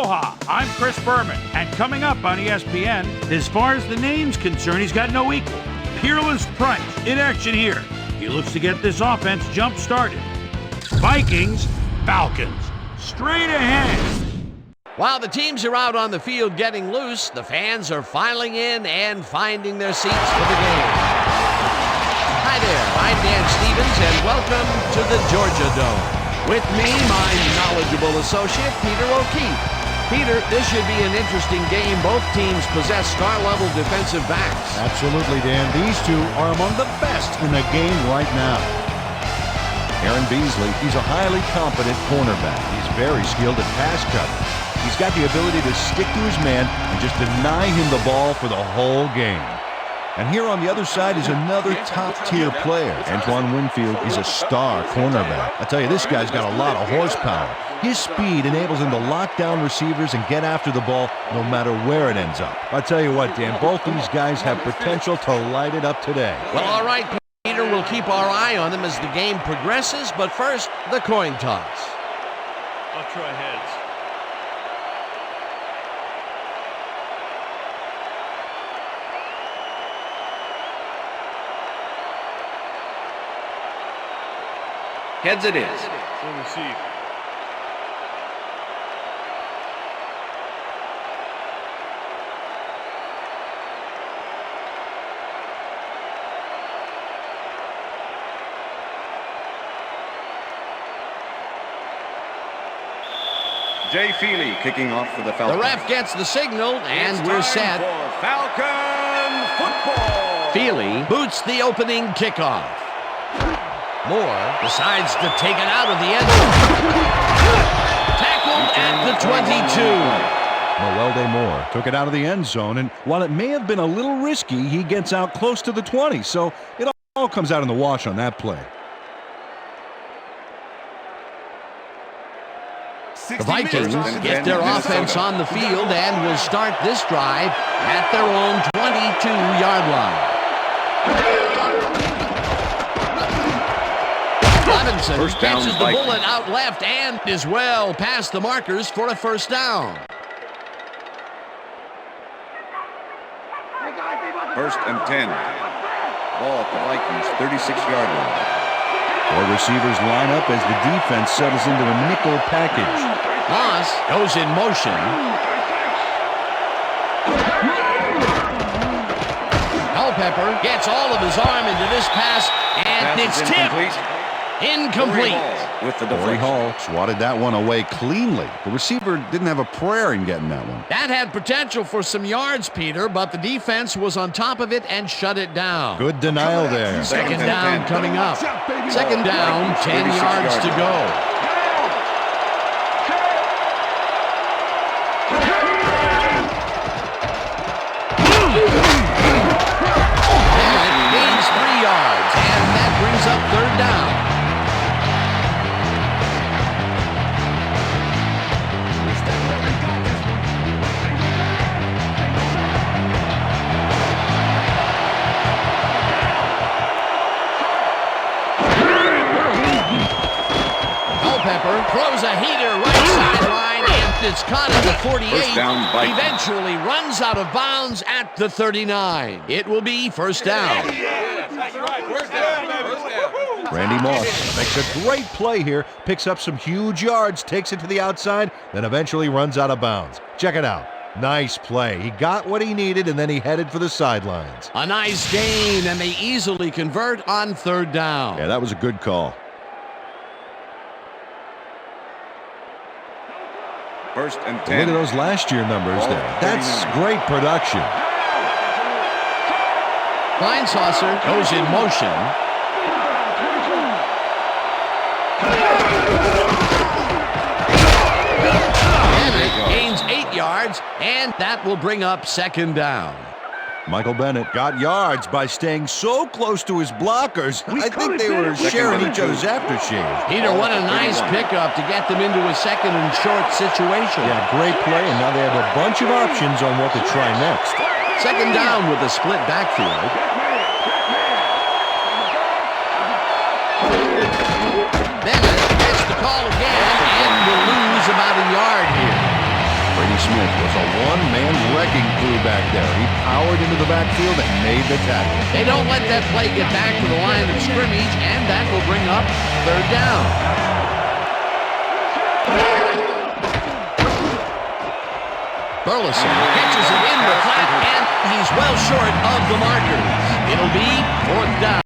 Aloha, I'm Chris Berman, and coming up on ESPN, as far as the name's concerned, he's got no equal. Peerless Price in action here. He looks to get this offense jump-started. Vikings, Falcons, straight ahead. While the teams are out on the field getting loose, the fans are filing in and finding their seats for the game. Hi there, I'm Dan Stevens, and welcome to the Georgia Dome. With me, my knowledgeable associate, Peter O'Keefe. Peter, this should be an interesting game. Both teams possess star-level defensive backs. Absolutely, Dan. These two are among the best in the game right now. Aaron Beasley, he's a highly competent cornerback. He's very skilled at pass coverage. He's got the ability to stick to his man and just deny him the ball for the whole game. And here on the other side is another top-tier player. Antoine Winfield is a star cornerback. I tell you, this guy's got a lot of horsepower. His speed enables him to lock down receivers and get after the ball no matter where it ends up. I tell you what, Dan, both these guys have potential to light it up today. Well, all right, Peter, we'll keep our eye on them as the game progresses, but first, the coin toss. I'll try heads. Heads it is. We'll receive. Jay Feely kicking off for the Falcons. The ref gets the signal, and we're set. For Falcon football. Feely boots the opening kickoff. Moore decides to take it out of the end zone. Tackled at the 22. Mawelde Moore took it out of the end zone, and while it may have been a little risky, he gets out close to the 20, so it all comes out in the wash on that play. The Vikings get their offense on the field and will start this drive at their own 22-yard line. Robinson catches the bullet out left and is well past the markers for a first down. First and 10. Ball at the Vikings 36-yard line. Four receivers line up as the defense settles into a nickel package. Moss goes in motion. Culpepper gets all of his arm into this pass, and it's tipped. Incomplete. With the Corey Hall swatted that one away cleanly. The receiver didn't have a prayer in getting that one. That had potential for some yards, Peter, but the defense was on top of it and shut it down. Good denial there. Second down coming up. Second down, 10 yards to go. Bennett gains 3 yards, and that brings up third down. Culpepper throws a heater right sideline, and it's caught at the 48. Eventually runs out of bounds at the 39. It will be first down. Randy Moss makes a great play here, picks up some huge yards, takes it to the outside, then eventually runs out of bounds. Check it out. Nice play. He got what he needed, and then he headed for the sidelines. A nice gain, and they easily convert on third down. Yeah, that was a good call. First and 10. Look at those last year numbers there. That's great production. Kleinsaucer goes in motion. Bennett gains 8 yards, and that will bring up second down. Michael Bennett got yards by staying so close to his blockers. I think they were sharing each other's aftershave. Peter, what a nice pickup to get them into a second and short situation. Yeah, great play, and now they have a bunch of options on what to try next. Second down with a split backfield. Bennett gets the call again and will lose about a yard here. Brady Smith was a one-man wrecking crew back there. He powered into the backfield and made the tackle. They don't let that play get back to the line of scrimmage, and that will bring up third down. Burleson catches it in the flat, and he's well short of the markers. It'll be fourth down.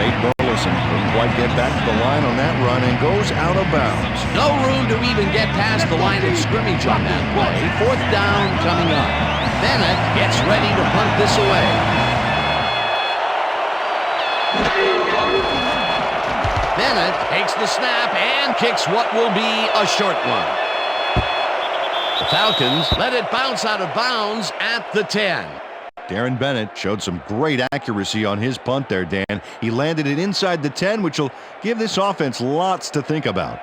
Nate Burleson couldn't quite get back to the line on that run and goes out of bounds. No room to even get past the line of scrimmage on that play. Fourth down coming up. Bennett gets ready to punt this away. Bennett takes the snap and kicks what will be a short one. The Falcons let it bounce out of bounds at the 10. Darren Bennett showed some great accuracy on his punt there, Dan. He landed it inside the 10, which will give this offense lots to think about.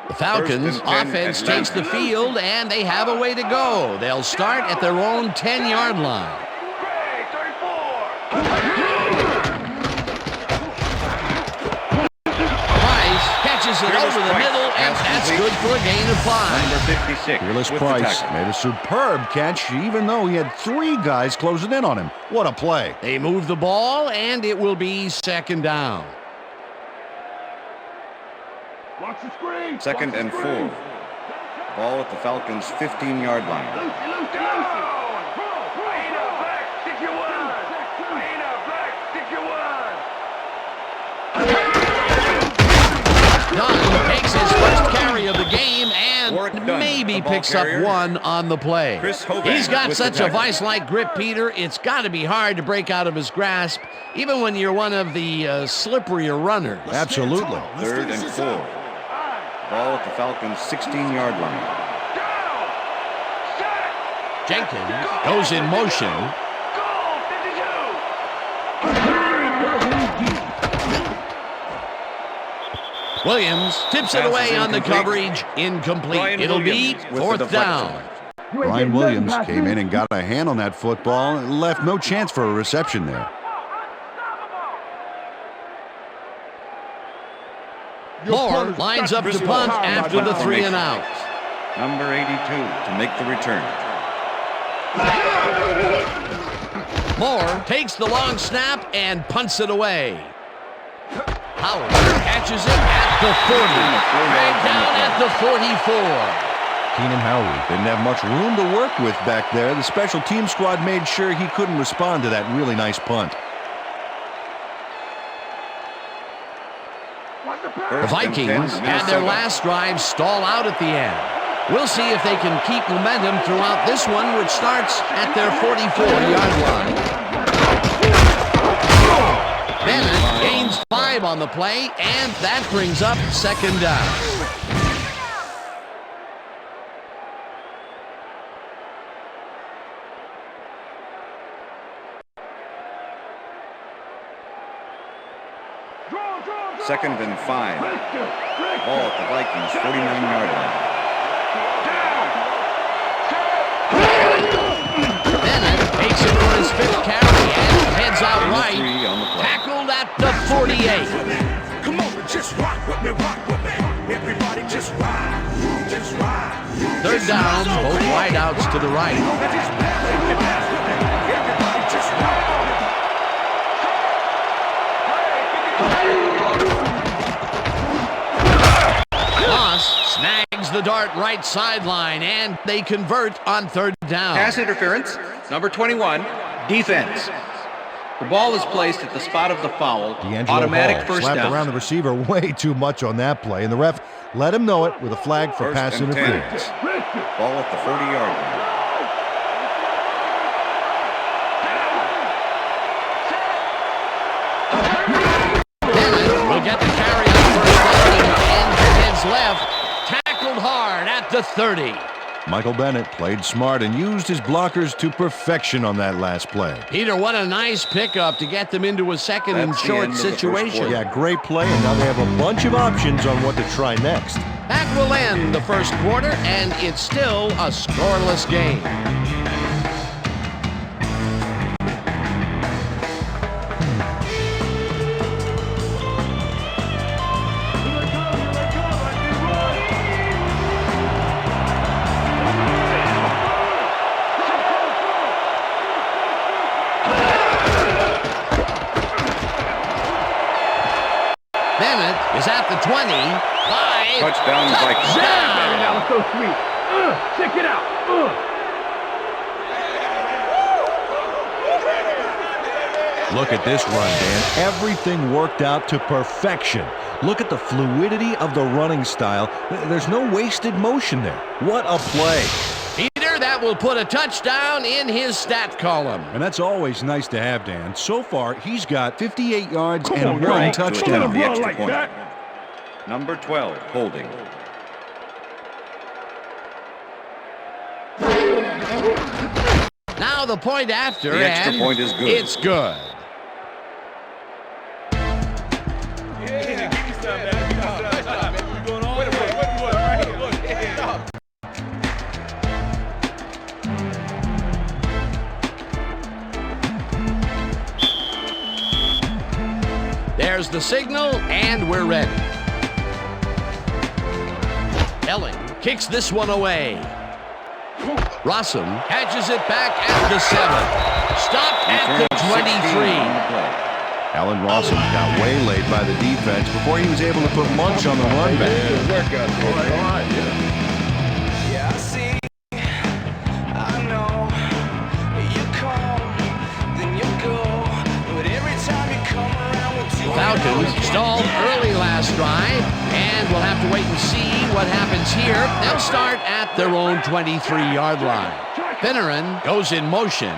The Falcons offense takes the field, and they have a way to go. They'll start at their own 10-yard line. Price catches it over the middle, and that's good for a gain of 5. Number 56. Fearless Price made a superb catch, even though he had 3 guys closing in on him. What a play. They move the ball, and it will be second down. Second and 4. Ball at the Falcons' 15-yard line. Dunn takes his first carry of the game and maybe picks up 1 on the play. He's got such a vice-like grip, Peter. It's got to be hard to break out of his grasp, even when you're one of the slipperier runners. Absolutely. Third and 4. Ball at the Falcons' 16-yard line. Jenkins goes in motion. Williams tips it away on the coverage. Incomplete. It'll be fourth down. Ryan Williams came in and got a hand on that football and left no chance for a reception there. Moore lines up to punt after the 3 and out. Number 82 to make the return. Moore takes the long snap and punts it away. Howard catches it at the 40. Right down at the 44. Keenan Howard didn't have much room to work with back there. The special team squad made sure he couldn't respond to that really nice punt. The Vikings had their last drive stall out at the end. We'll see if they can keep momentum throughout this one, which starts at their 44-yard line. Bennett gains 5 on the play, and that brings up second down. Second and 5. Ball at the Vikings' 49-yard line. Bennett takes it for his 5th carry and heads out right. Tackled at the 48. Come on, just rock with me, everybody just ride. Third down, both wideouts to the right. Everybody just ride. Moss snags the dart right sideline, and they convert on third down. Pass interference, number 21, defense. The ball is placed at the spot of the foul. Automatic Hall first slapped down. around the receiver way too much on that play, and the ref let him know it with a flag for pass First and interference. 10. Ball at the 40-yard line. Bennett will get the carry on first down and heads left. Tackled hard at the 30. Michael Bennett played smart and used his blockers to perfection on that last play. Peter, what a nice pickup to get them into a second and That's the short end of the first situation. quarter. Yeah, great play, and now they have a bunch of options on what to try next. That will end the first quarter, and it's still a scoreless game. at the 20. 5. Touchdown, Vikings. Touchdown. That was so sweet. Check it out. Look at this run, Dan. Everything worked out to perfection. Look at the fluidity of the running style. There's no wasted motion there. What a play. Peter, that will put a touchdown in his stat column. And that's always nice to have, Dan. So far, he's got 58 yards Come and on, one right. touchdown. The extra like point. that. Number 12, holding. Now the point after, The extra and point is good. It's good. There's the signal, and we're ready. Elling kicks this one away. Rossum catches it back at the 7. Stopped at the 23. Allen Rossum got waylaid by the defense before he was able to put lunch on the run back. Yeah, I see. I know. You come, then you go. But every time you come around with two Falcons stalled early last drive, and we'll have to wait and see what happens here. They'll start at their own 23-yard line. Finneran goes in motion.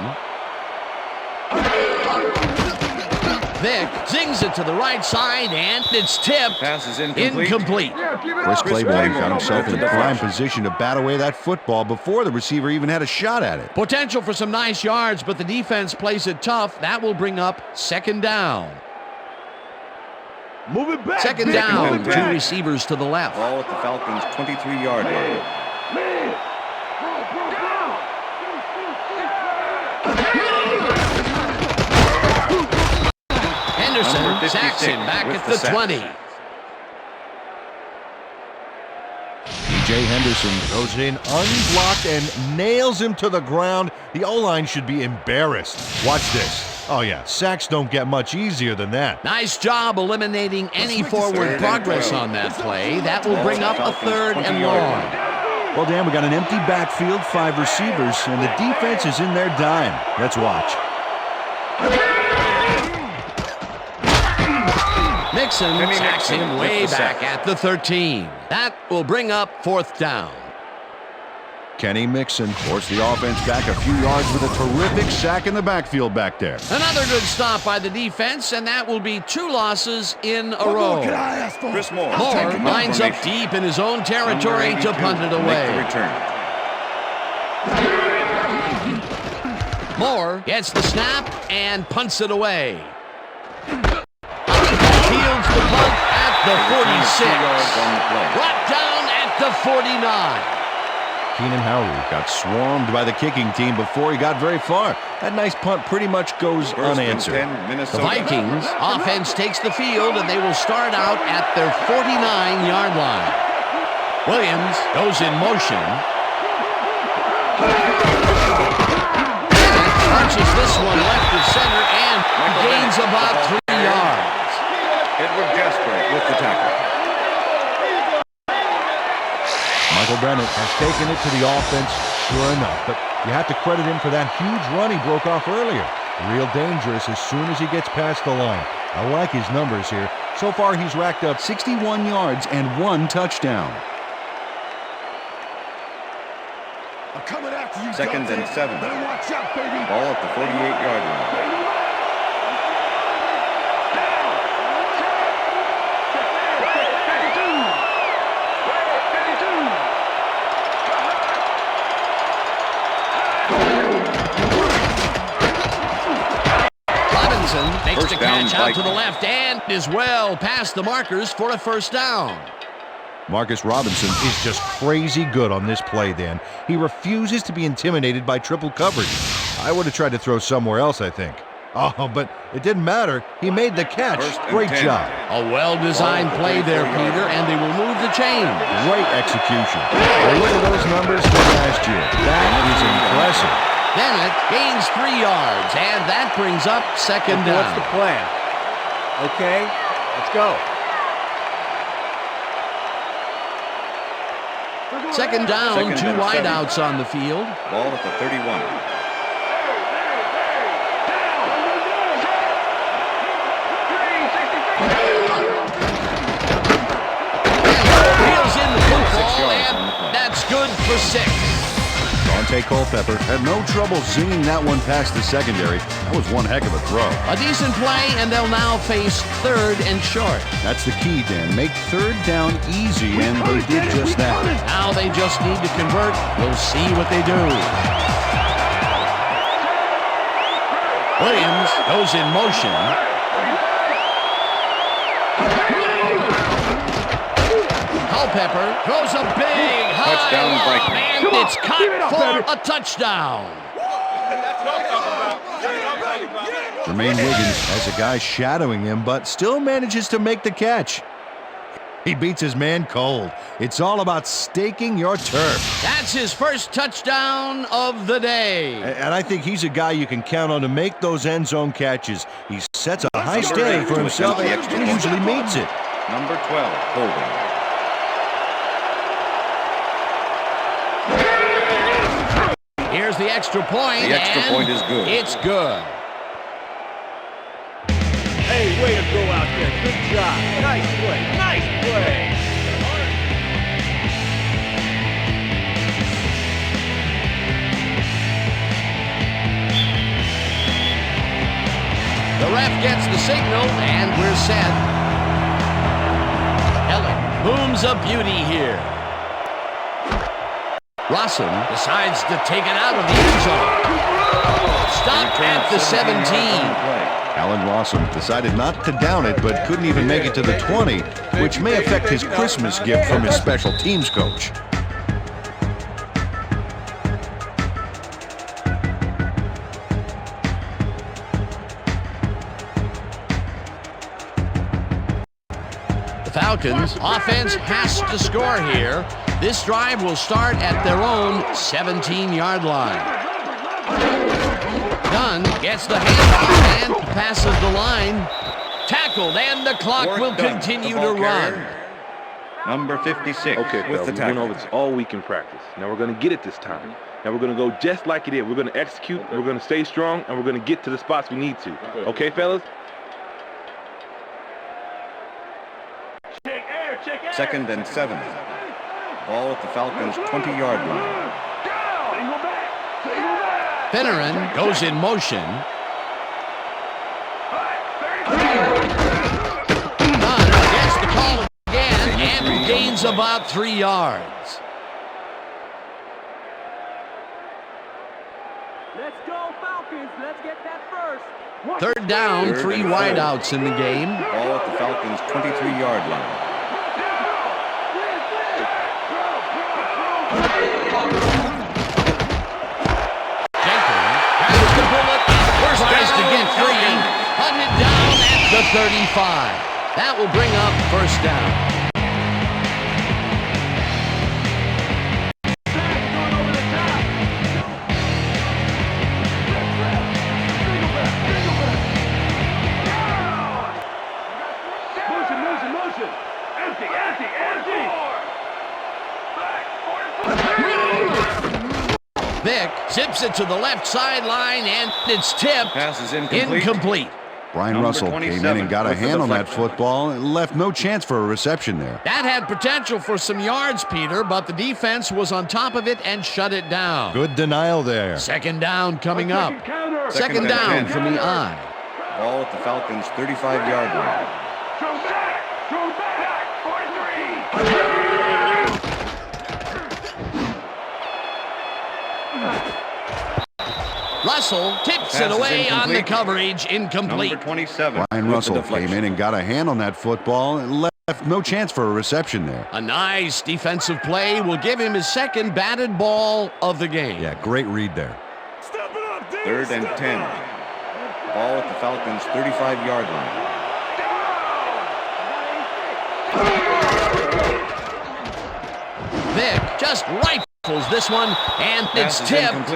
Vic zings it to the right side, and it's tipped. Pass is incomplete. Chris Claiborne got himself in prime position to bat away that football before the receiver even had a shot at it. Potential for some nice yards, but the defense plays it tough. That will bring up second down. Move it back. Second Vic, down, move it 2 back. receivers to the left. Ball at the Falcons' 23-yard line. Henderson Number 56 sacks him back with at the the sack. 20. DJ Henderson goes in unblocked and nails him to the ground. The O-line should be embarrassed. Watch this. Oh yeah, sacks don't get much easier than that. Nice job eliminating any forward progress on that play. That will bring up a 3rd and long. Well, Dan, we got an empty backfield, 5 receivers, and the defense is in their dime. Let's watch. Mixon sacks Mixon him with way the sack. back at the 13. That will bring up 4th down. Kenny Mixon forced the offense back a few yards with a terrific sack in the backfield back there. Another good stop by the defense, and that will be 2 losses in a row. Chris Moore. Moore lines up formation. deep in his own territory to punt it Make the away. return. Moore gets the snap and punts it away. Fields the punt at the 46. 2 yards on the play. Brought down at the 49. Keenan Howry got swarmed by the kicking team before he got very far. That nice punt pretty much goes First and unanswered. 10, The Minnesota. Vikings offense takes the field, and they will start out at their 49-yard line. Williams goes in motion. Punches this one left to center and gains about 3 yards. Edward Jasper with the tackle. Michael Bennett has taken it to the offense, sure enough, but you have to credit him for that huge run he broke off earlier. Real dangerous as soon as he gets past the line. I like his numbers here. So far, he's racked up 61 yards and 1 touchdown. I'm coming after you. 2nd and 7. Better watch out, baby. Ball at the 48-yard line. Makes First the down, catch out to the Vikings. left and is well past the markers for a 1st down. Marcus Robinson is just crazy good on this play, Dan. He refuses to be intimidated by triple coverage. I would have tried to throw somewhere else, I think. Oh, but it didn't matter. He made the catch. First and Great 10. job. A well-designed play there, Peter, and they will move the chain. Great execution. Well, look at those numbers from last year. That is impressive. Bennett gains 3 yards, and that brings up 2nd down. What's the plan? Okay, let's go. Second down, Second two and wideouts on the field. Ball at the 31. Reels in the 6 football, yards on the and play. that's good for 6. Dante Culpepper had no trouble zinging that one past the secondary. That was one heck of a throw. A decent play, and they'll now face third and short. That's the key, Dan. Make third down easy, and they did just that. Now they just need to convert. We'll see what they do. Williams goes in motion. Culpepper throws a big high Touchdown, lob, Vikings. and it's caught for a touchdown. Jermaine Wiggins has a guy shadowing him, but still manages to make the catch. He beats his man cold. It's all about staking your turf. That's his first touchdown of the day. And I think he's a guy you can count on to make those end zone catches. He sets a high standard for himself, and he usually meets it. Number 12, holding. Here's the extra point. The extra and point is good. It's good. Hey, way to go out there. Good job. Nice play. Nice play. The ref gets the signal, and we're set. Eller booms a beauty here. Rossum decides to take it out of the end zone. Stop at the 17. Alan Rossum decided not to down it, but couldn't even make it to the 20, which may affect his Christmas gift from his special teams coach. The Falcons offense has to score here. This drive will start at their own 17-yard line. Dunn gets the handoff and passes the line. Tackled, and the clock will continue to run. Number 56 Okay, with pal, the we went tackle. over this all week in practice. Now we're going to get it this time. Now we're going to go just like it is. We're going to execute, we're going to stay strong, and we're going to get to the spots we need to. Okay, fellas? Second and 7. Ball at the Falcons' 20-yard line. Finneran goes in motion. Dunn gets the call again and gains about 3 yards. Let's go, Falcons. Let's get that first. Third down, Third 3 and wideouts in the game. Ball at the Falcons' 23-yard line. Tries to get free, hunted down at the 35. That will bring up first down. Motion. Empty. Vick zips it to the left sideline, and it's tipped. Pass is incomplete. Brian Number Russell came in 27 and got a with the hand on that deflection. football and left no chance for a reception there. That had potential for some yards, Peter, but the defense was on top of it and shut it down. Good denial there. Second down coming up. Second and down 10. from the I. Ball at the Falcons' 35-yard line. Russell tips Pass it is away on the incomplete. coverage, incomplete. Number 27 Brian with the Russell came deflection. in and got a hand on that football and left no chance for a reception there. A nice defensive play will give him his second batted ball of the game. Yeah, great read there. Third and 10. Ball at the Falcons' 35-yard line. Vick just right This one, and it's tipped.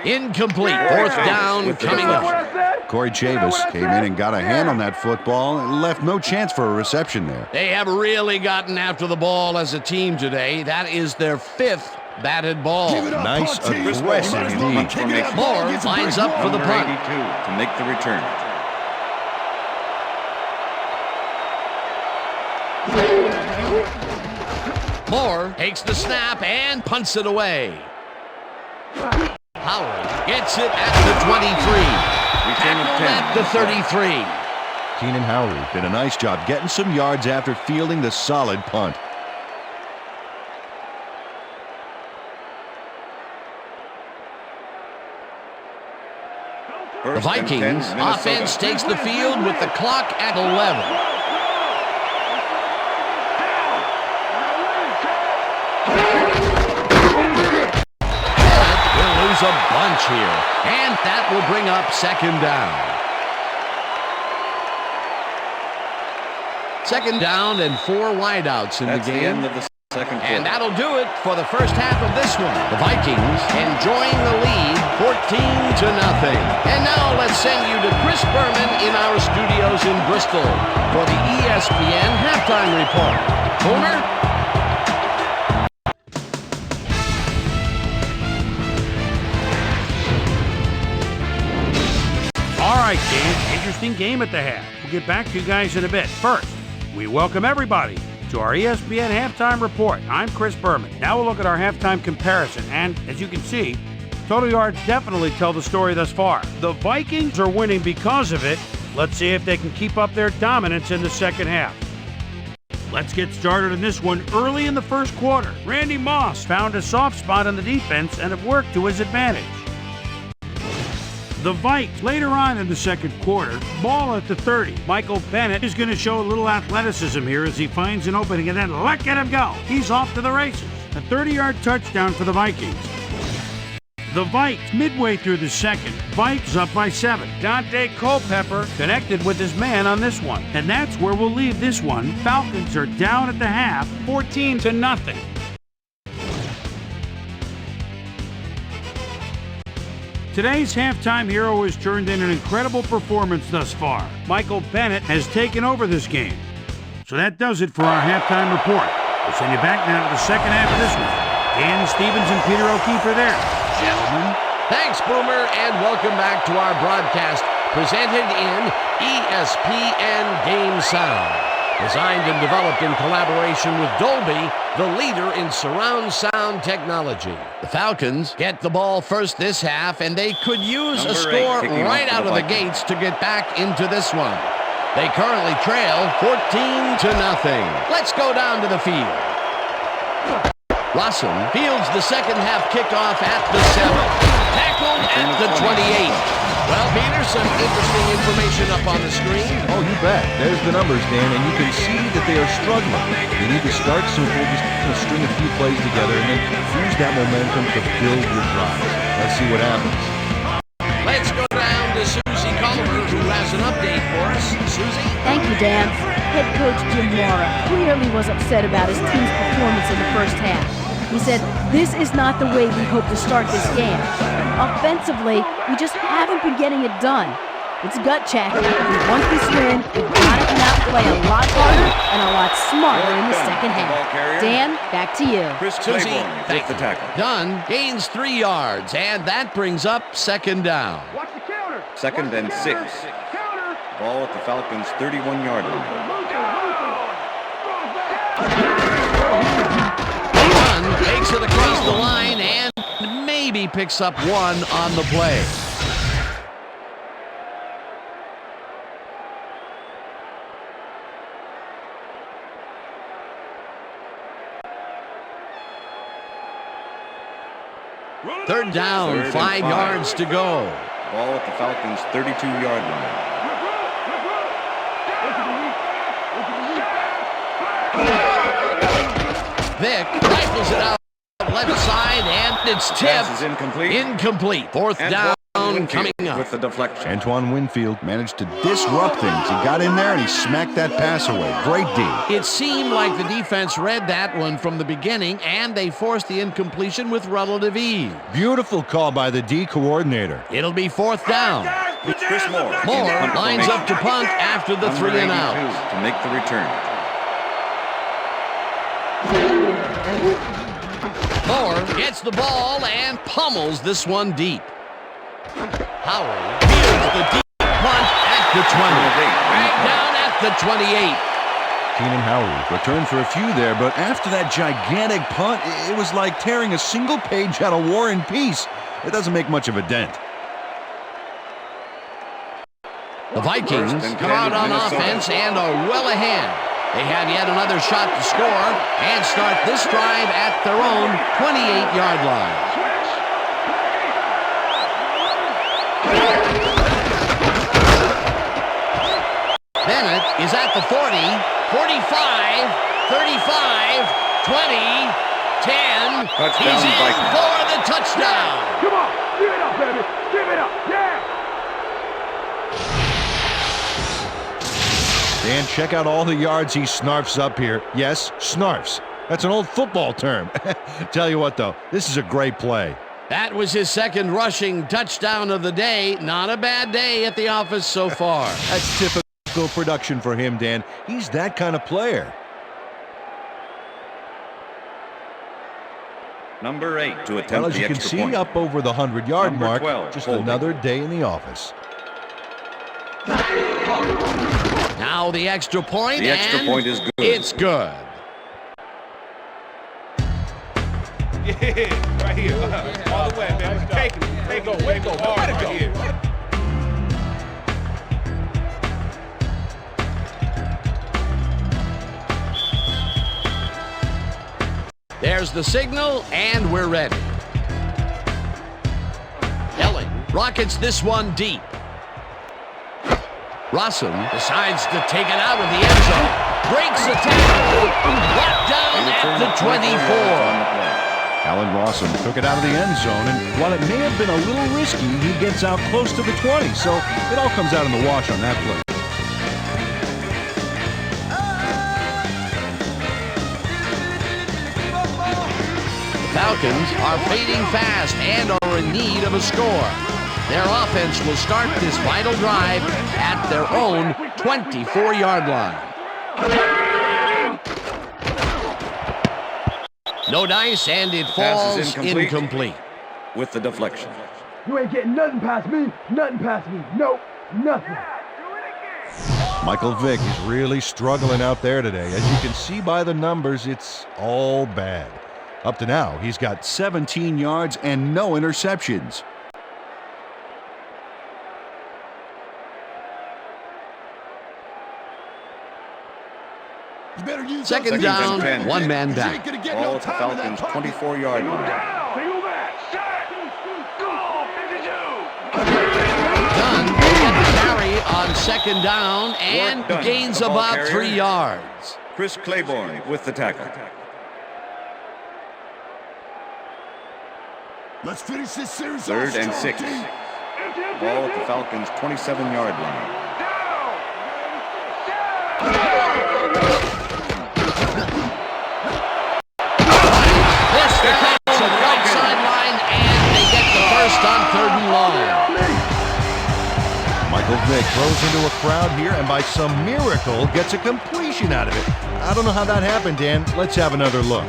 Incomplete. Fourth down coming up. Corey Chavis came in and got a hand on that football and left no chance for a reception there. They have really gotten after the ball as a team today. That is their 5th batted ball. Nice, aggressive indeed. Moore lines up for the punt. 82 to make the return. Moore takes the snap and punts it away. Howard gets it at the 23. Tackled at the 33. Keenan Howry did a nice job getting some yards after fielding the solid punt. The Vikings offense takes the field with the clock at 11. A bunch here, and that will bring up second down. Second down and 4 wideouts in the game. The end of the second quarter. And that'll do it for the first half of this one. The Vikings enjoying the lead 14-0. And now let's send you to Chris Berman in our studios in Bristol for the ESPN halftime report. Boomer? All right, Dan, interesting game at the half. We'll get back to you guys in a bit. First, we welcome everybody to our ESPN halftime report. I'm Chris Berman. Now we'll look at our halftime comparison. And as you can see, total yards definitely tell the story thus far. The Vikings are winning because of it. Let's see if they can keep up their dominance in the second half. Let's get started in this one early in the first quarter. Randy Moss found a soft spot on the defense and it worked to his advantage. The Vikes, later on in the second quarter, ball at the 30. Michael Bennett is going to show a little athleticism here as he finds an opening and then look at him go. He's off to the races. A 30-yard touchdown for the Vikings. The Vikes, midway through the second, Vikes up by 7. Dante Culpepper connected with his man on this one. And that's where we'll leave this one. Falcons are down at the half, 14-0. Today's halftime hero has turned in an incredible performance thus far. Michael Bennett has taken over this game. So that does it for our halftime report. We'll send you back now to the second half of this one. Dan Stevens and Peter O'Keefe are there. Gentlemen. Thanks, Boomer, and welcome back to our broadcast presented in ESPN Game Sound. Designed and developed in collaboration with Dolby, the leader in surround sound technology. The Falcons get the ball first this half, and they could use a score right out of the gates to get back into this one. They currently trail 14-0. Let's go down to the field. Rossum fields the second half kickoff at the 7. Tackled at the 28. Well, Peter, some interesting information up on the screen. Oh, you bet. There's the numbers, Dan, and you can see that they are struggling. They need to start simple, just string a few plays together, and then use that momentum to build your drives. Let's see what happens. Let's go down to Susie Culver, who has an update for us. Susie? Thank you, Dan. Head coach Jim Mora clearly was upset about his team's performance in the first half. He said, "This is not the way we hope to start this game. Offensively, we just haven't been getting it done. It's gut check. We want this win. We've got to come out and play a lot harder and a lot smarter in the second half." Dan, back to you. Susie, thank you. Dunn gains 3 yards, and that brings up second down. Watch the counter. Second and 6. Ball at the Falcons' 31-yard line. Takes it across the line and maybe picks up 1 on the play. Third down, 5 yards to go. Ball at the Falcons' 32-yard line. Vick rifles it out left side, and it's tipped. Pass is incomplete. Incomplete. Fourth down down coming up. With the deflection. Antoine Winfield managed to disrupt things. He got in there and he smacked that pass away. Great D. It seemed like the defense read that one from the beginning, and they forced the incompletion with relative ease. Beautiful call by the D coordinator. It'll be 4th down. Chris Moore. Moore lines up to punt after the 3 and out. To make the return. Moore gets the ball and pummels this one deep. Howard fields the deep punt at the 20. Back down at the 28. Keenan Howard returned for a few there, but after that gigantic punt, it was like tearing a single page out of War and Peace. It doesn't make much of a dent. The Vikings come out on offense and are well ahead. They have yet another shot to score and start this drive at their own 28-yard line. Bennett is at the 40, 45, 35, 20, 10. He's in for the touchdown. Come on, give it up, baby. Give it up, yeah. Dan, check out all the yards he snarfs up here. Yes, snarfs. That's an old football term. Tell you what, though, this is a great play. That was his second rushing touchdown of the day. Not a bad day at the office so far. That's typical production for him, Dan. He's that kind of player. Number 8 to attempt well, as the you can extra see, point. up over the 100-yard mark. 12, just holding. another day in the office. Now the extra point, The extra point is good. It's good. Yeah, right here. All the way, man. Take it. Take it. Way go hard right here. There's the signal, and we're ready. Elling rockets this one deep. Rossum decides to take it out of the end zone. Breaks the tackle. Brought down at the 24. Allen Rossum took it out of the end zone, and while it may have been a little risky, he gets out close to the 20, so it all comes out in the wash on that play. The Falcons are fading fast and are in need of a score. Their offense will start this vital drive at their own 24-yard line. No dice, and it falls incomplete. With the deflection. You ain't getting nothing past me. Nothing past me. Nope. Nothing. Michael Vick is really struggling out there today. As you can see by the numbers, it's all bad. Up to now, he's got 17 yards and no interceptions. Second down, one man back. Ball at the Falcons' 24-yard line. Dunn gets the carry on second down and gains about 3 yards. Chris Claiborne with the tackle. Let's finish this series. 3rd and 6. Ball at the Falcons' 27-yard line. Michael Vick throws into a crowd here and by some miracle gets a completion out of it. I don't know how that happened, Dan. Let's have another look.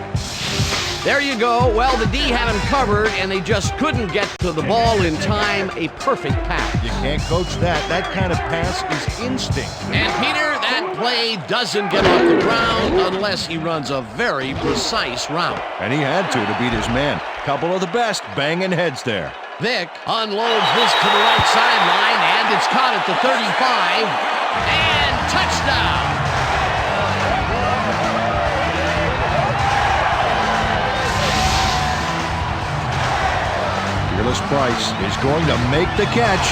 There you go. Well, the D had him covered, and they just couldn't get to the ball in time. A perfect pass. You can't coach that. That kind of pass is instinct. And, Peter, that play doesn't get off the ground unless he runs a very precise route. And he had to beat his man. Couple of the best banging heads there. Vick unloads this to the right sideline, and it's caught at the 35. And touchdown! Fearless Price is going to make the catch.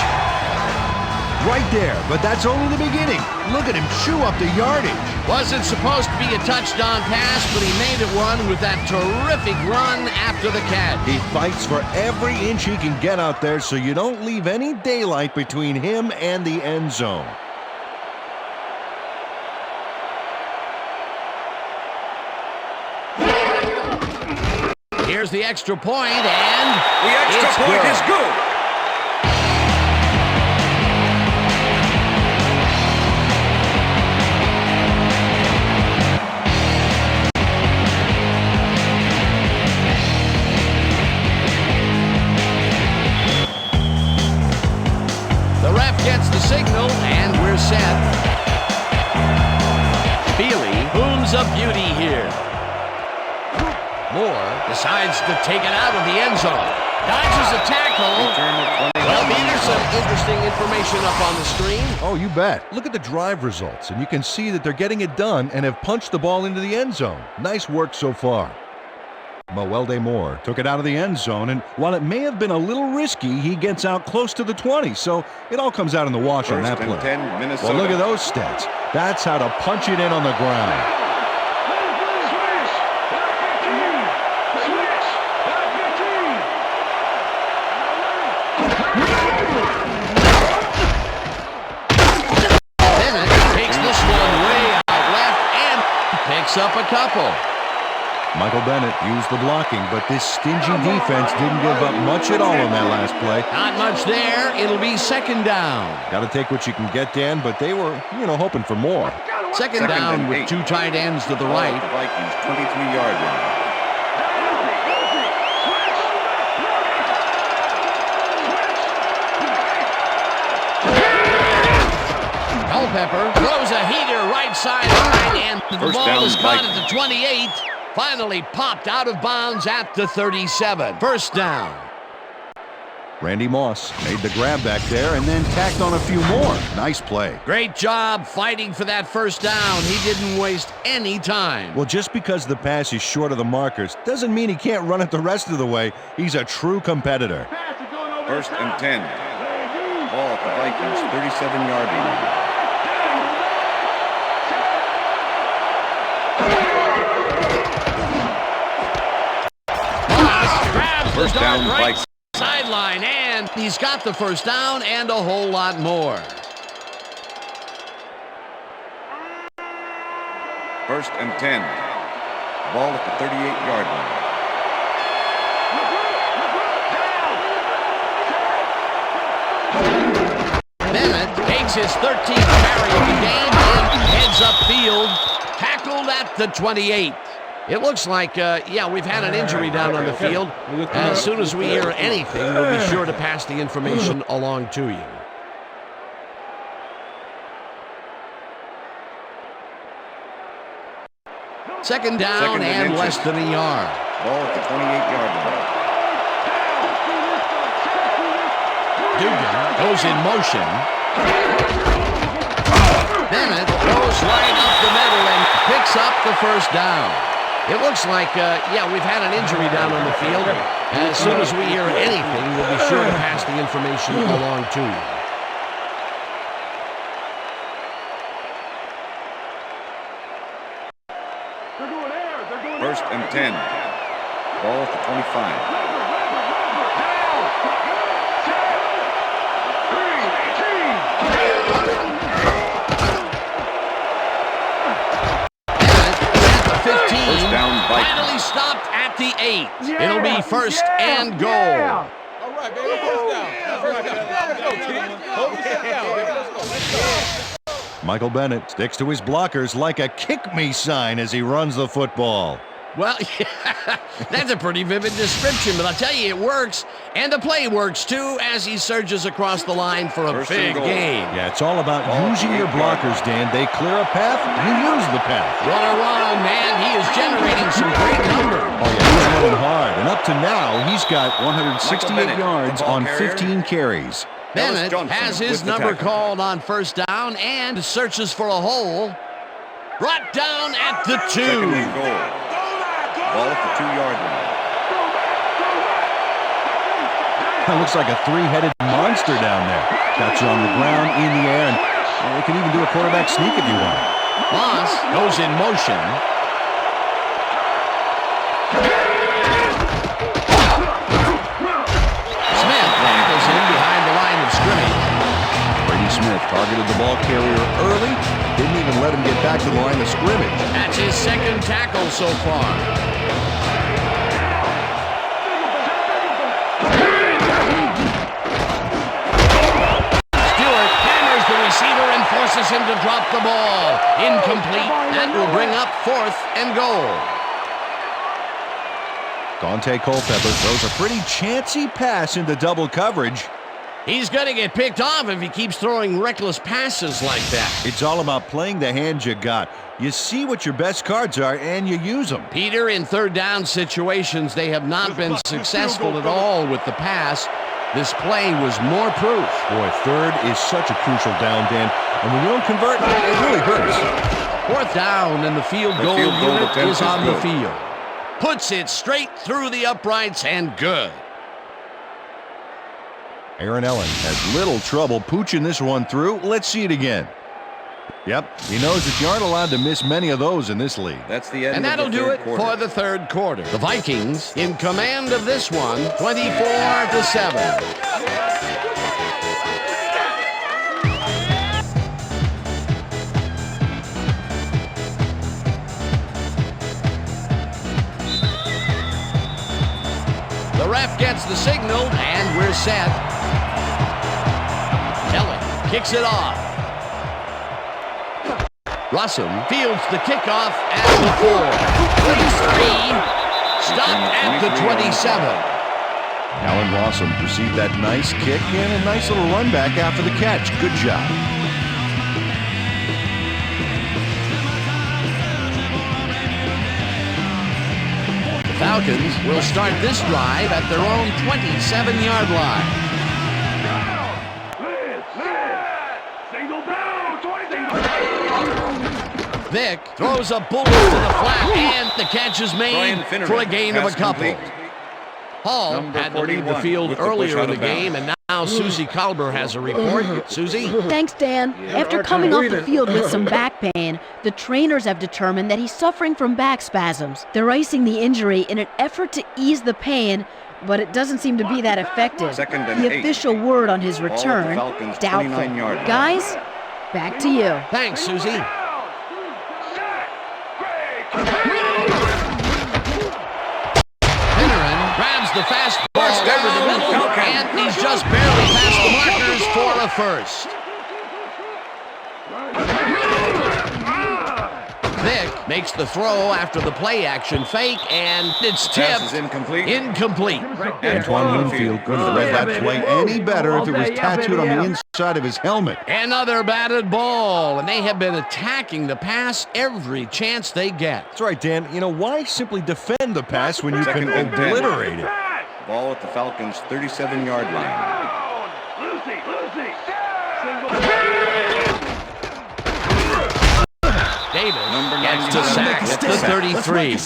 right there, but that's only the beginning. Look at him chew up the yardage. Wasn't supposed to be a touchdown pass, but he made it one with that terrific run after the catch. He fights for every inch he can get out there so you don't leave any daylight between him and the end zone. Here's the extra point, and The extra point is good. the ref gets the signal, and we're set. Feely booms a beauty here. Moore decides to take it out of the end zone. Dodges a tackle. Well, there's some interesting information up on the screen. Oh, you bet. Look at the drive results, and you can see that they're getting it done and have punched the ball into the end zone. Nice work so far. Mawelde Moore took it out of the end zone, and while it may have been a little risky, he gets out close to the 20, so it all comes out in the wash on that play. First and 10, Minnesota. Well, look at those stats. That's how to punch it in on the ground. Up a couple. Michael Bennett used the blocking, but this stingy defense didn't give up much at all on that last play. Not much there. It'll be second down. Got to take what you can get, Dan, but they were, hoping for more. Second down with 2 tight ends to the right. The Vikings 23-yard line. Culpepper throws a heater right sideline, and the First ball down, is caught Vikings. at the 28. Finally popped out of bounds at the 37. First down. Randy Moss made the grab back there and then tacked on a few more. Nice play. Great job fighting for that first down. He didn't waste any time. Well, just because the pass is short of the markers doesn't mean he can't run it the rest of the way. He's a true competitor. First and 10. Ball at the Vikings 37-yard line. Grabs the dart right Vikings. sideline, and he's got the first down and a whole lot more. First and 10. Ball at the 38-yard line. Bennett takes his 13th carry of the game and heads upfield, tackled at the 28. It looks like, we've had an injury down on the field. As soon as we hear anything, we'll be sure to pass the information along to you. Second down and less than a yard. Ball at the 28-yard line. Dugan goes in motion. Bennett goes right up the middle and picks up the first down. It looks like, we've had an injury down on the field. As soon as we hear anything, we'll be sure to pass the information along to you. First and 10. Ball at the 25. Finally stopped at the 8. It'll be first and goal. All right, baby, first down. First down. Michael Bennett sticks to his blockers like a kick me sign as he runs the football. Well, that's a pretty vivid description, but I'll tell you, it works. And the play works, too, as he surges across the line for a First big and goal. game. Yeah, it's all about using your blockers, Dan. They clear a path, you use the path. What a run, man. He is generating some great numbers. Oh, yeah, he's running hard. And up to now, he's got 168 Bennett, yards the ball on carrier. 15 carries. Bennett Johnson has his with the number tackle. called on first down and searches for a hole. Brought down at the 2. Second and goal. Ball at the 2-yard line. Looks like a three-headed monster down there. Got you on the ground, in the air, and they can even do a quarterback sneak if you want. Moss goes in motion. Smith tackles him behind the line of scrimmage. Brady Smith targeted the ball carrier early. Didn't even let him get back to the line of scrimmage. That's his second tackle so far. Stewart hammers the receiver and forces him to drop the ball. Incomplete. That will bring up 4th and goal. Dante Culpepper throws a pretty chancy pass into double coverage. He's going to get picked off if he keeps throwing reckless passes like that. It's all about playing the hand you got. You see what your best cards are, and you use them. Peter, in third down situations, they have not been successful at all with the pass. This play was more proof. Boy, third is such a crucial down, Dan. And when you don't convert, it really hurts. 4th down, and the field goal unit is on the field. Puts it straight through the uprights, and good. Aaron Allen has little trouble pooching this one through. Let's see it again. Yep, he knows that you aren't allowed to miss many of those in this league. That's the end and that'll of the do it quarter. for the third quarter. The Vikings in command of this one, 24-7. The ref gets the signal, and we're set. Kelly kicks it off. Russell fields the kickoff at the 4. 33, stopped at the 27. Allen Rossum received that nice kick and a nice little run back after the catch. Good job. The Falcons will start this drive at their own 27-yard line. Vick throws a bullet to the flat, and the catch is made for a gain of a couple. Hall had to leave the field earlier in the game, and now Susie Kalber has a report. Susie? Thanks, Dan. After coming off the field with some back pain, the trainers have determined that he's suffering from back spasms. They're icing the injury in an effort to ease the pain, but it doesn't seem to be that effective. The official word on his return, doubtful. Guys, back to you. Thanks, Susie. Grabs the fastball over the middle, and he's just barely past the markers for a first. Vick makes the throw after the play-action fake, and it's tipped. Incomplete. Antoine Winfield couldn't have read that play any better if it was tattooed on the inside of his helmet. Another batted ball, and they have been attacking the pass every chance they get. That's right, Dan. You know, why simply defend the pass when you can obliterate it? Ball at the Falcons' 37-yard line. Davis gets to sack at the 33.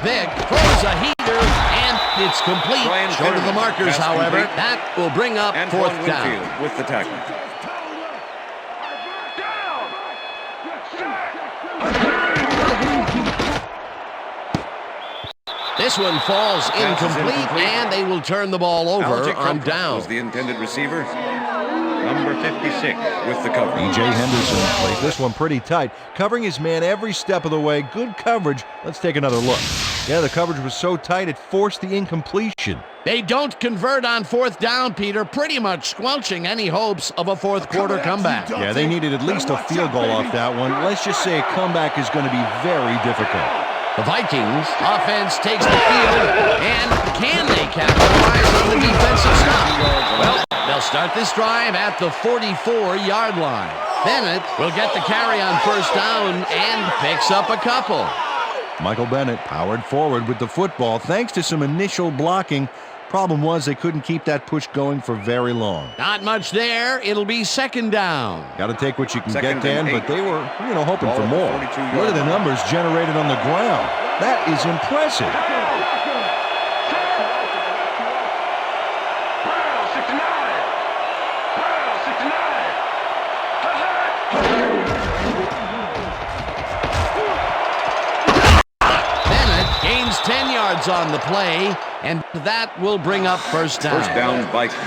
Vick throws a heater, and it's complete. Short of the markers, however. That will bring up 4th down. With the tackle. This one falls incomplete, and they will turn the ball over on down. Was the intended receiver. Number 56 with the cover. E.J. Henderson plays this one pretty tight, covering his man every step of the way. Good coverage. Let's take another look. Yeah, the coverage was so tight it forced the incompletion. They don't convert on 4th down, Peter, pretty much squelching any hopes of a 4th quarter comeback. Yeah, they needed at least a field goal off that one. Let's just say a comeback is going to be very difficult. The Vikings offense takes the field, and can they capitalize on the defensive stop? Well, they'll start this drive at the 44-yard line. Bennett will get the carry on 1st down and picks up a couple. Michael Bennett powered forward with the football thanks to some initial blocking. Problem was they couldn't keep that push going for very long. Not much there. It'll be second down. Got to take what you can Second get, Dan, and but they were, hoping Ball for at more. 42-yard Look at the line. numbers generated on the ground. That is impressive. Bennett gains 10 yards on the play, and that will bring up first down. First down, Vikings.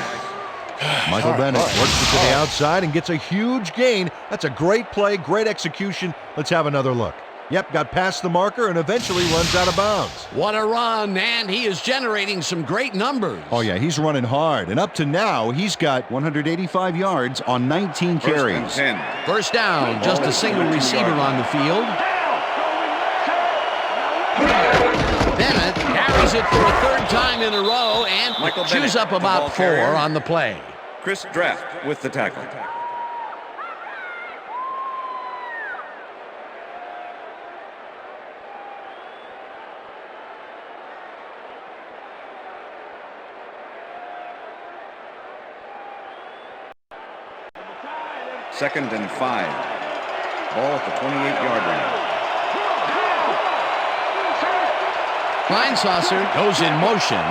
Michael Bennett works it to the outside and gets a huge gain. That's a great play, great execution. Let's have another look. Yep, got past the marker and eventually runs out of bounds. What a run, and he is generating some great numbers. Oh, yeah, he's running hard. And up to now, he's got 185 yards on 19 carries. First and 10. First down, just a single receiver on the field. Bennett carries it for a third time in a row and Michael chews Bennett, up the ball about 4 carrier. on the play. Chris Draft with the tackle. Second and 5. Ball at the 28-yard line. Fine Saucer goes in motion.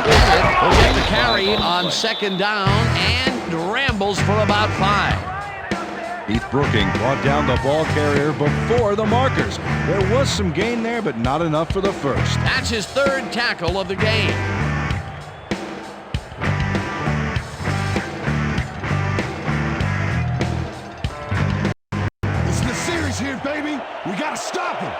Bennett will get the carry on second down and rambles for about 5. Heath Brooking brought down the ball carrier before the markers. There was some gain there, but not enough for the first. That's his third tackle of the game. This is the series here, baby. We got to stop him.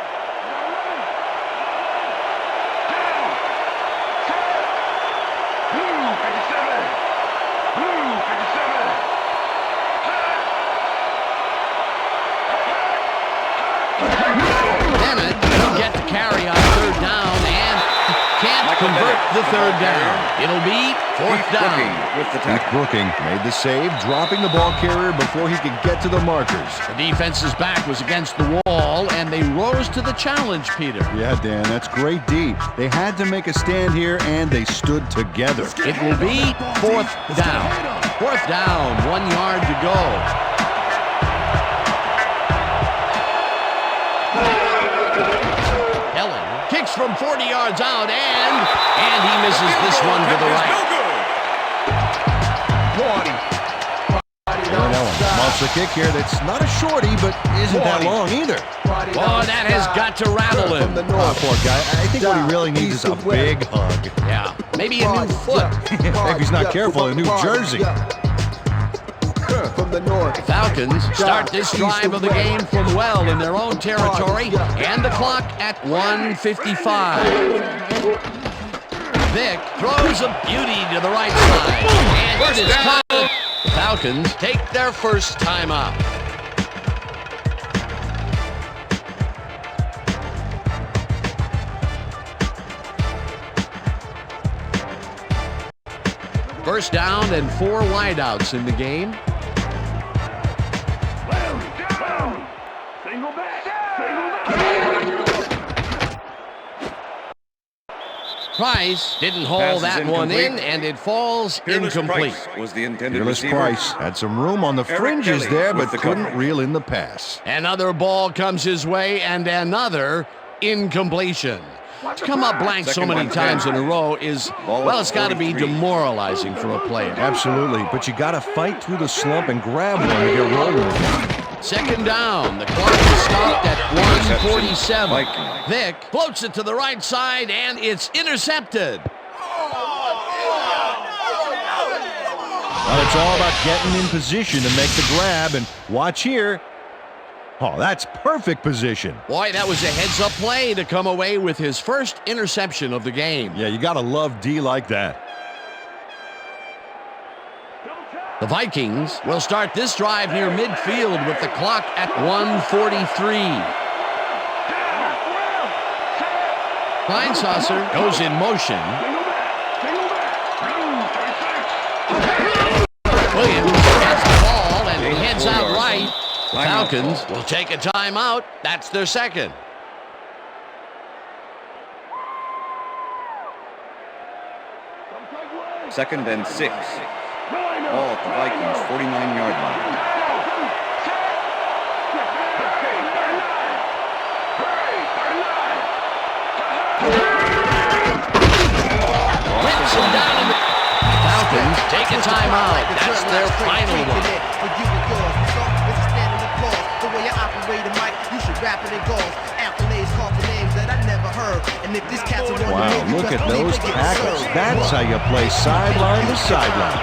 Bennett will get the carry on third down and can't convert the third down. It'll be fourth down. With the Heath tackle. Brooking made the save, dropping the ball carrier before he could get to the markers. The defense's back was against the wall, and they rose to the challenge, Peter. Yeah, Dan, that's great D. They had to make a stand here, and they stood together. It will be fourth down. Fourth down, 1 yard to go. Ellen kicks from 40 yards out, and he misses this one to the right. Aaron Ellen mounts a kick here that's not a shorty, but isn't that long either. Oh, that has got to rattle him. Oh, poor guy. I think what he really needs is a big hug. Yeah, maybe a new foot. If he's not careful, in New Jersey. From the north. Falcons start this drive of the game from well in their own territory, and the clock at 1:55. Vick throws a beauty to the right side, and it is caught. The Falcons take their first timeout. First down and 4 wideouts in the game. Price didn't haul Pass is that one in, incomplete. and it falls Fearless incomplete. Price was the intended Fearless receiver. Price had some room on the Eric fringes Kelly there, with but the couldn't coverage. reel in the pass. Another ball comes his way, and another incompletion. To come up blank so Second many and times 10. in a row is, well, it's got to be 43. demoralizing for a player. Absolutely, but you got to fight through the slump and grab one to get rolling. Second down. The clock is stopped at 1:47. Vikings. Vick floats it to the right side, and it's intercepted. Well, it's all about getting in position to make the grab, and watch here. Oh, that's perfect position. Boy, that was a heads-up play to come away with his first interception of the game. Yeah, you got to love D like that. The Vikings will start this drive near midfield with the clock at 1:43. Saucer goes in motion. Williams gets the ball and heads 4 out yards. right. The Timeout Falcons call. will take a timeout. That's their second. Second and 6. Ball at the Vikings 49-yard line. Whips him down. Falcons take a timeout. That's their final one. For you and yours, so it's a standing applause. The way I operate the mic, you should rap it in goals. Accolades call for names that I never heard. And if this cat's a one Wow, look at those tackles. That's how you play sideline to sideline.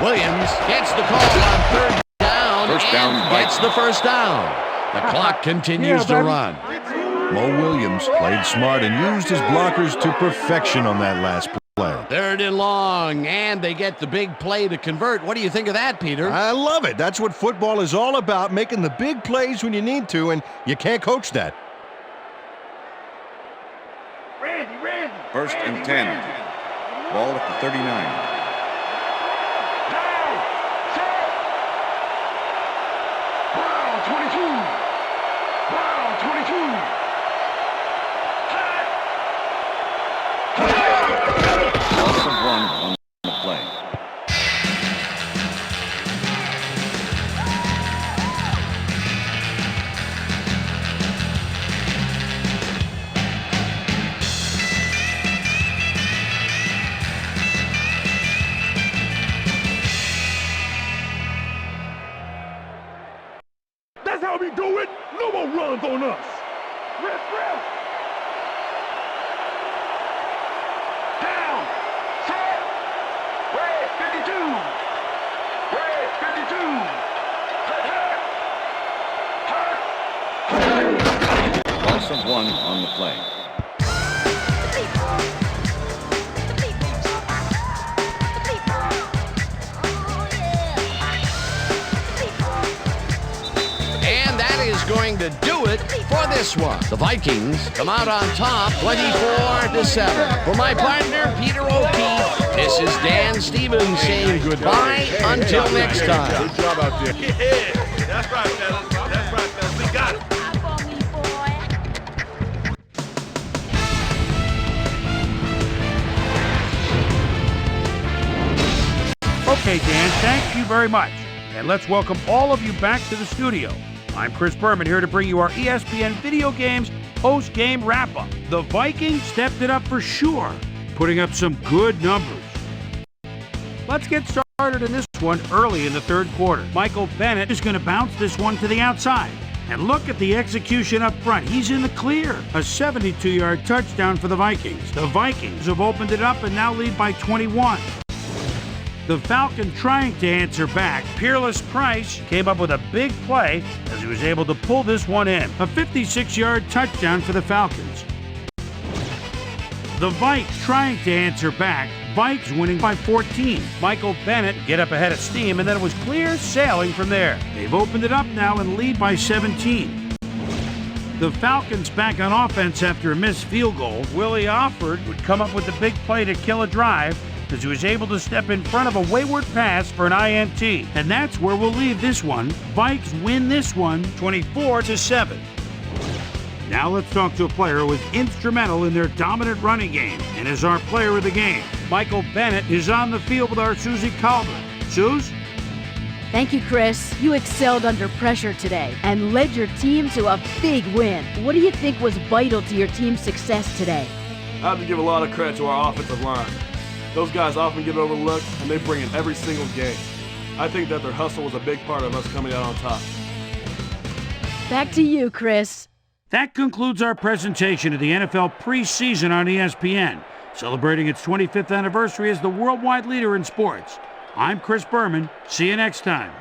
Williams gets the call on third down. First down, and gets the first down. The clock continues to run. Mo Williams played smart and used his blockers to perfection on that last play. Third and long, and they get the big play to convert. What do you think of that, Peter? I love it. That's what football is all about, making the big plays when you need to, and you can't coach that. First and 10. Ball at the 39. Loss of 1 on the play. That's how we do it. No more runs on us. Rip. Down. Set. Red 52. Red 52. Loss of 1 on the play. And that is going to do it for this one. The Vikings come out on top 24-7. For my partner, Peter O'Keefe, this is Dan Stevens saying goodbye until next time. Good job out there. Yeah, that's right, fellas. That's right, fellas. We got it. Okay, Dan, thank you very much. And let's welcome all of you back to the studio. I'm Chris Berman here to bring you our ESPN Video Games post-game wrap-up. The Vikings stepped it up for sure, putting up some good numbers. Let's get started in this one early in the third quarter. Michael Bennett is going to bounce this one to the outside. And look at the execution up front. He's in the clear. A 72-yard touchdown for the Vikings. The Vikings have opened it up and now lead by 21. The Falcons trying to answer back. Peerless Price came up with a big play as he was able to pull this one in. A 56-yard touchdown for the Falcons. The Vikes trying to answer back. Vikes winning by 14. Michael Bennett get up ahead of steam, and then it was clear sailing from there. They've opened it up now and lead by 17. The Falcons back on offense after a missed field goal. Willie Alford would come up with the big play to kill a drive as he was able to step in front of a wayward pass for an INT. And that's where we'll leave this one. Vikes win this one 24-7. Now let's talk to a player who was instrumental in their dominant running game and is our player of the game. Michael Bennett is on the field with our Susie Calder. Suze? Thank you, Chris. You excelled under pressure today and led your team to a big win. What do you think was vital to your team's success today? I have to give a lot of credit to our offensive line. Those guys often get overlooked, and they bring it every single game. I think that their hustle was a big part of us coming out on top. Back to you, Chris. That concludes our presentation of the NFL preseason on ESPN, celebrating its 25th anniversary as the worldwide leader in sports. I'm Chris Berman. See you next time.